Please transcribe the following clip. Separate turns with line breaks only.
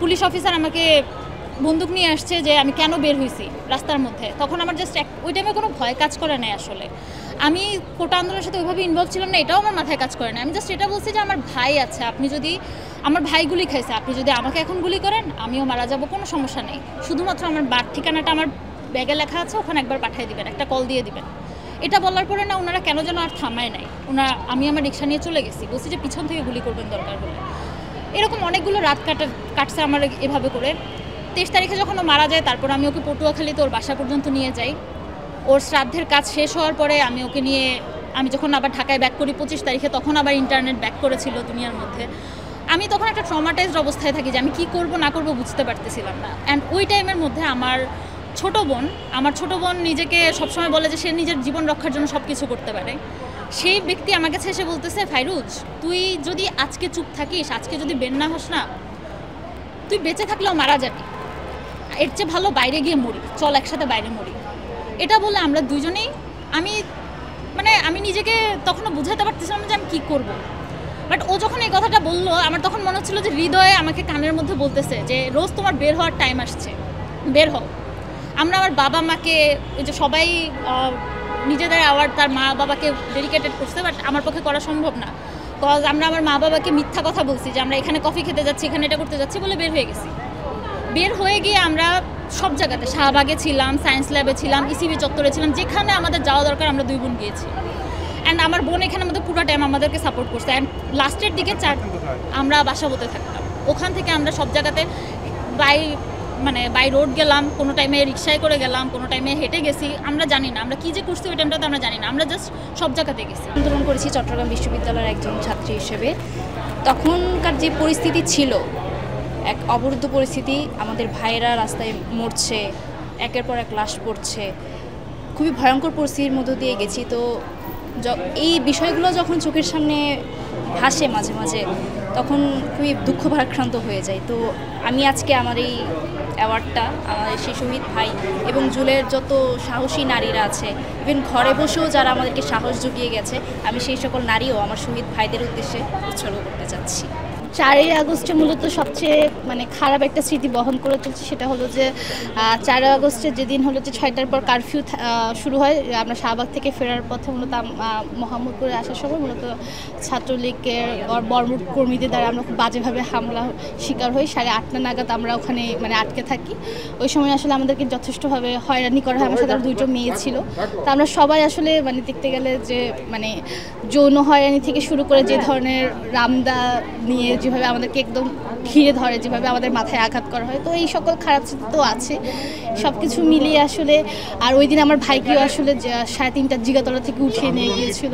Police officer আমাকে বন্দুক নিয়ে আসছে যে আমি কেন বের হইছি রাস্তার মধ্যে। তখন আমার জাস্ট ওই টাইমে কোনো ভয় কাজ করে নাই। আসলে আমি কোটা আন্দোলনের সাথে ওইভাবে ইনভলভ ছিলাম না, এটাও আমার মাথায় কাজ করে না। আমি জাস্ট এটা বলছি যে আমার ভাই আছে, আপনি যদি আমার ভাই গুলি খাইছে, আপনি যদি আমাকে এখন গুলি করেন আমিও মারা যাব, কোনো সমস্যা নেই। শুধুমাত্র আমার বাড়ির ঠিকানাটা আমার ব্যাগে লেখা আছে, ওখানে একবার পাঠিয়ে দিবেন, একটা কল দিয়ে দিবেন। এটা বলার পরে না ওনারা কেন যেন আর থামায় নাই। আমি আমার রিক্সা নিয়ে চলে গেছি, বলছি যে পিছন থেকে গুলি করবেন দরকার হলে। এরকম অনেকগুলো রাত কাটছে আমার এভাবে করে। 23 তারিখে যখন ও মারা যায়, তারপর আমি ওকে পটুয়াখালীতে ওর বাসা পর্যন্ত নিয়ে যাই। ওর শ্রাদ্ধের কাজ শেষ হওয়ার পরে আমি ওকে নিয়ে আমি যখন আবার ঢাকায় ব্যাক করি 25 তারিখে, তখন আবার ইন্টারনেট ব্যাক করেছিল দুনিয়ার মধ্যে। আমি তখন একটা ট্রমাটাইজড অবস্থায় থাকি যে আমি কী করব না করব বুঝতে পারতেছিলাম না। অ্যান্ড ওই টাইমের মধ্যে আমার ছোট বোন নিজেকে সবসময় বলে যে সে নিজের জীবন রক্ষার জন্য সব কিছু করতে পারে। সেই ব্যক্তি আমার কাছে এসে বলতেছে, ফাইরুজ তুই যদি আজকে চুপ থাকিস, আজকে যদি বের না হস না, তুই বেঁচে থাকলেও মারা যাবি, এর চেয়ে ভালো বাইরে গিয়ে মরি, চল একসাথে বাইরে মরি। এটা বলে আমরা দুজনেই আমি নিজেকে তখনও বুঝাতে পারতেছিলাম না যে আমি কী করব। বাট ও যখন এই কথাটা বললো, আমার তখন মনে হচ্ছিলো যে হৃদয়ে আমাকে কানের মধ্যে বলতেছে যে রোজ তোমার বের হওয়ার টাইম আসছে, বের হও। আমরা আমার বাবা মাকে, ওই যে সবাই নিজেদের অ্যাওয়ার্ড তার মা বাবাকে ডেডিকেটেড করছে, বাট আমার পক্ষে করা সম্ভব না। কজ আমরা আমার মা বাবাকে মিথ্যা কথা বলছি যে আমরা এখানে কফি খেতে যাচ্ছি, এখানে এটা করতে যাচ্ছি বলে বের হয়ে গেছি। বের হয়ে গিয়ে আমরা সব জায়গাতে, শাহবাগে ছিলাম, সায়েন্স ল্যাবে ছিলাম, ইসিবি চত্বরে ছিলাম, যেখানে আমাদের যাওয়া দরকার আমরা দুই বোন গিয়েছি। অ্যান্ড আমার বোন এখানে আমাদের পুরো টাইম আমাদেরকে সাপোর্ট করছে। অ্যান্ড লাস্টের দিকে আমরা বাসাবোতে থাকতাম, ওখান থেকে আমরা সব জায়গাতে বাই রোড গেলাম, কোনো টাইমে রিক্সায় করে গেলাম, কোনো টাইমে হেঁটে গেছি। আমরা জানি না আমরা কী যে করছি ওই টাইমটাতে, আমরা জানি না, আমরা জাস্ট সব জায়গাতে গেছি।
আন্দোলন করেছি চট্টগ্রাম বিশ্ববিদ্যালয়ের একজন ছাত্রী হিসেবে। তখনকার যে পরিস্থিতি ছিল, এক অবরুদ্ধ পরিস্থিতি, আমাদের ভাইয়েরা রাস্তায় মরছে, একের পর এক লাশ পড়ছে, খুবই ভয়ঙ্কর পরিস্থিতির মধ্য দিয়ে গেছি। তো এই বিষয়গুলো যখন চোখের সামনে ভাসে মাঝে মাঝে, তখন খুবই দুঃখ ভারাক্রান্ত হয়ে যায়। তো আমি আজকে আমার এই অ্যাওয়ার্ডটা আমাদের সেই শহীদ ভাই এবং জুলের যত সাহসী নারীরা আছে, ইভেন ঘরে বসেও যারা আমাদেরকে সাহস জুগিয়ে গেছে, আমি সেই সকল নারীও আমার শহীদ ভাইদের উদ্দেশ্যে উৎসর্গ করতে চাচ্ছি।
4ই আগস্টে মূলত সবচেয়ে খারাপ একটা স্মৃতি বহন করে চলছে। সেটা হলো যে 4ই আগস্টে যেদিন হলো যে 6টার পর কারফিউ শুরু হয়, আমরা শাহবাগ থেকে ফেরার পথে মূলত মোহাম্মদপুরে আসার সময় মূলত ছাত্রলীগের বর্মুট কর্মীদের দ্বারা আমরা খুব বাজেভাবে হামলা শিকার হই। 8:30 নাগাদ আমরা ওখানে আটকে থাকি। ওই সময় আসলে আমাদেরকে যথেষ্টভাবে হয়রানি করা হয়। আমার সাথে 2টো মেয়ে ছিল। তা আমরা সবাই আসলে দেখতে গেলে যে যৌন হয়রানি থেকে শুরু করে যে ধরনের রামদা নিয়ে যেভাবে আমাদেরকে একদম ঘিরে ধরে, যেভাবে আমাদের মাথায় আঘাত করা হয়, তো এই সকল খারাপ স্মৃতি তো আছে। সব কিছু মিলিয়ে আসলে, আর ওই দিন আমার ভাইকেও আসলে 3:30 জিগাতলা থেকে উঠিয়ে নিয়ে গিয়েছিল।